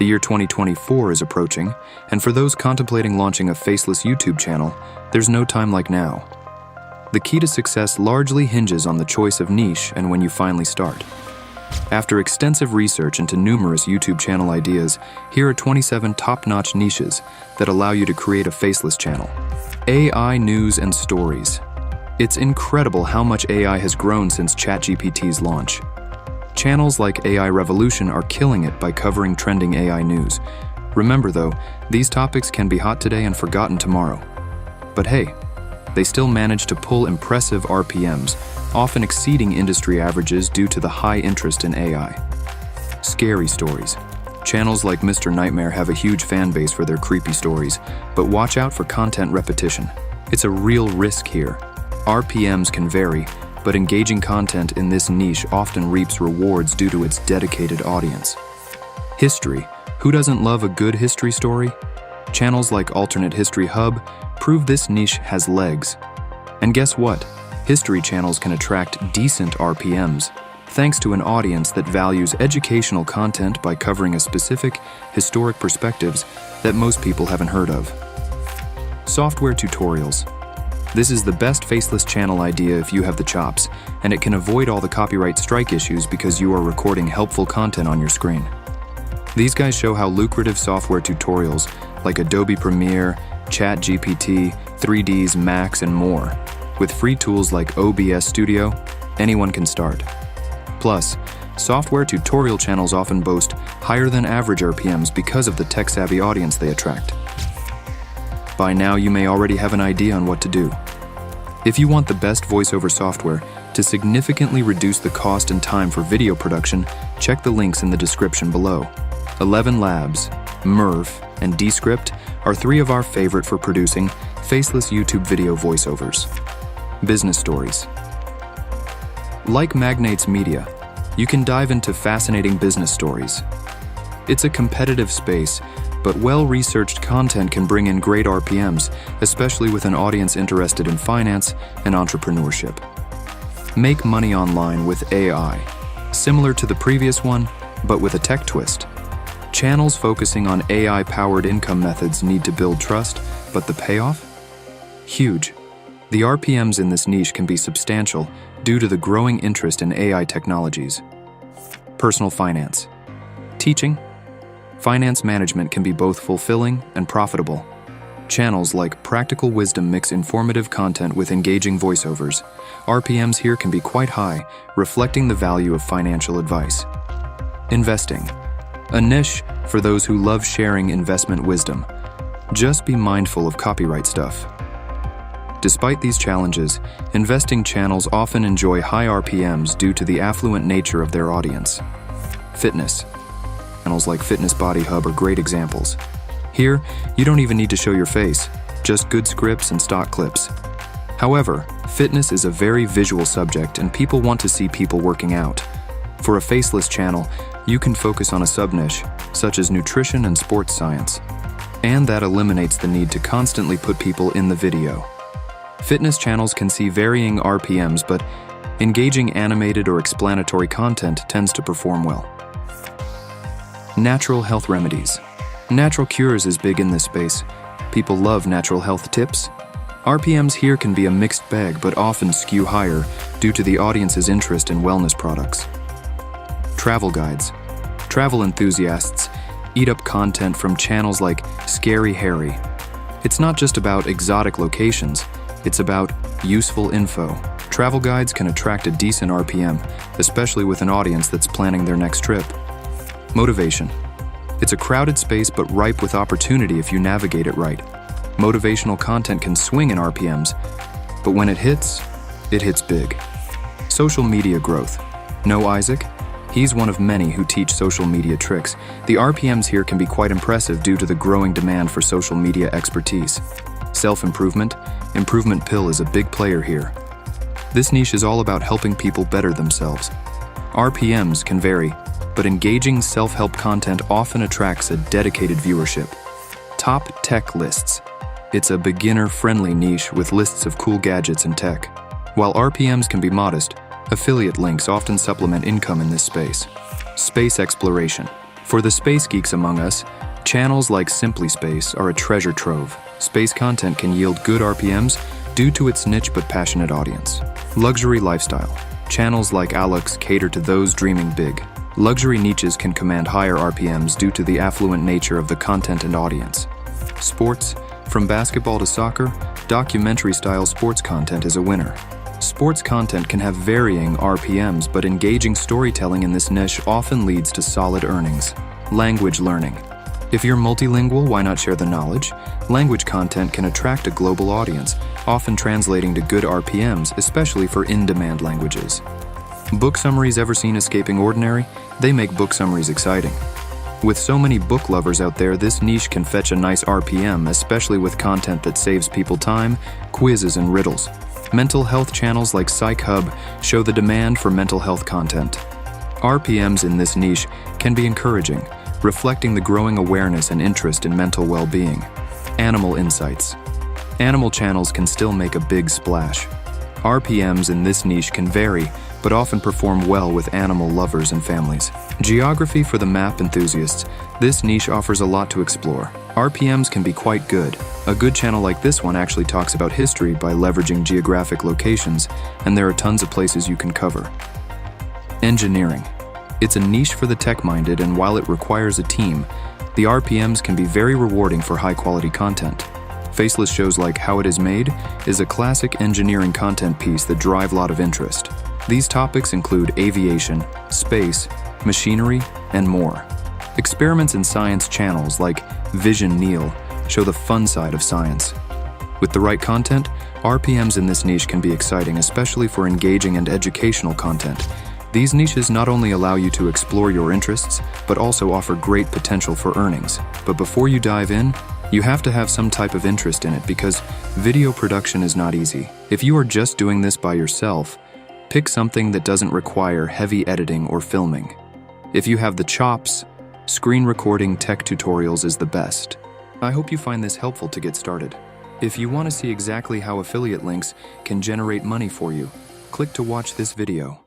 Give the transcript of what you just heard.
The year 2024 is approaching, and for those contemplating launching a faceless YouTube channel, there's no time like now. The key to success largely hinges on the choice of niche and when you finally start. After extensive research into numerous YouTube channel ideas, here are 27 top-notch niches that allow you to create a faceless channel. AI news and stories. It's incredible how much AI has grown since ChatGPT's launch. Channels like AI Revolution are killing it by covering trending AI news. Remember though, these topics can be hot today and forgotten tomorrow. But hey, they still manage to pull impressive RPMs, often exceeding industry averages due to the high interest in AI. Scary stories. Channels like Mr. Nightmare have a huge fan base for their creepy stories, but watch out for content repetition. It's a real risk here. RPMs can vary, but engaging content in this niche often reaps rewards due to its dedicated audience. History. Who doesn't love a good history story? Channels like Alternate History Hub prove this niche has legs. And guess what? History channels can attract decent RPMs, thanks to an audience that values educational content by covering a specific historic perspectives that most people haven't heard of. Software tutorials. This is the best faceless channel idea if you have the chops, and it can avoid all the copyright strike issues because you are recording helpful content on your screen. These guys show how lucrative software tutorials like Adobe Premiere, ChatGPT, 3ds Max, and more. With free tools like OBS Studio, anyone can start. Plus, software tutorial channels often boast higher than average RPMs because of the tech-savvy audience they attract. By now, you may already have an idea on what to do. If you want the best voiceover software to significantly reduce the cost and time for video production, check the links in the description below. 11 Labs, Merv, and Descript are 3 of our favorite for producing faceless YouTube video voiceovers. Business stories. Like Magnates Media, you can dive into fascinating business stories. It's a competitive space, but well-researched content can bring in great RPMs, especially with an audience interested in finance and entrepreneurship. Make money online with AI, similar to the previous one, but with a tech twist. Channels focusing on AI-powered income methods need to build trust, but the payoff? Huge. The RPMs in this niche can be substantial due to the growing interest in AI technologies. Personal finance. Teaching. Finance management can be both fulfilling and profitable. Channels like Practical Wisdom mix informative content with engaging voiceovers. RPMs here can be quite high, reflecting the value of financial advice. Investing. A niche for those who love sharing investment wisdom. Just be mindful of copyright stuff. Despite these challenges, investing channels often enjoy high RPMs due to the affluent nature of their audience. Fitness. Channels like Fitness Body Hub are great examples. Here, you don't even need to show your face, just good scripts and stock clips. However, fitness is a very visual subject and people want to see people working out. For a faceless channel, you can focus on a sub-niche, such as nutrition and sports science. And that eliminates the need to constantly put people in the video. Fitness channels can see varying RPMs, but engaging animated or explanatory content tends to perform well. Natural health remedies. Natural cures is big in this space. People love natural health tips. RPMs here can be a mixed bag, but often skew higher due to the audience's interest in wellness products. Travel guides. Travel enthusiasts eat up content from channels like Scary Harry. It's not just about exotic locations, it's about useful info. Travel guides can attract a decent RPM, especially with an audience that's planning their next trip. Motivation. It's a crowded space but ripe with opportunity if you navigate it right. Motivational content can swing in RPMs, but when it hits big. Social media growth. Know Isaac? He's one of many who teach social media tricks. The RPMs here can be quite impressive due to the growing demand for social media expertise. Self-improvement. Improvement Pill is a big player here. This niche is all about helping people better themselves. RPMs can vary, but engaging self-help content often attracts a dedicated viewership. Top tech lists. It's a beginner-friendly niche with lists of cool gadgets and tech. While RPMs can be modest, affiliate links often supplement income in this space. Space exploration. For the space geeks among us, channels like Simply Space are a treasure trove. Space content can yield good RPMs due to its niche but passionate audience. Luxury lifestyle. Channels like Alex cater to those dreaming big. Luxury niches can command higher RPMs due to the affluent nature of the content and audience. Sports. From basketball to soccer, documentary-style sports content is a winner. Sports content can have varying RPMs, but engaging storytelling in this niche often leads to solid earnings. Language learning. If you're multilingual, why not share the knowledge? Language content can attract a global audience, often translating to good RPMs, especially for in-demand languages. Book summaries ever seen Escaping Ordinary? They make book summaries exciting. With so many book lovers out there, this niche can fetch a nice RPM, especially with content that saves people time, quizzes, and riddles. Mental health channels like Psych Hub show the demand for mental health content. RPMs in this niche can be encouraging, reflecting the growing awareness and interest in mental well-being. Animal insights. Animal channels can still make a big splash. RPMs in this niche can vary, but often perform well with animal lovers and families. Geography for the map enthusiasts. This niche offers a lot to explore. RPMs can be quite good. A good channel like this one actually talks about history by leveraging geographic locations, and there are tons of places you can cover. Engineering. It's a niche for the tech-minded, and while it requires a team, the RPMs can be very rewarding for high-quality content. Faceless shows like How It Is Made is a classic engineering content piece that drive a lot of interest. These topics include aviation, space, machinery, and more. Experiments in science channels like Vision Neil show the fun side of science. With the right content, RPMs in this niche can be exciting, especially for engaging and educational content. These niches not only allow you to explore your interests, but also offer great potential for earnings. But before you dive in, you have to have some type of interest in it, because video production is not easy. If you are just doing this by yourself, pick something that doesn't require heavy editing or filming. If you have the chops, screen recording tech tutorials is the best. I hope you find this helpful to get started. If you want to see exactly how affiliate links can generate money for you, click to watch this video.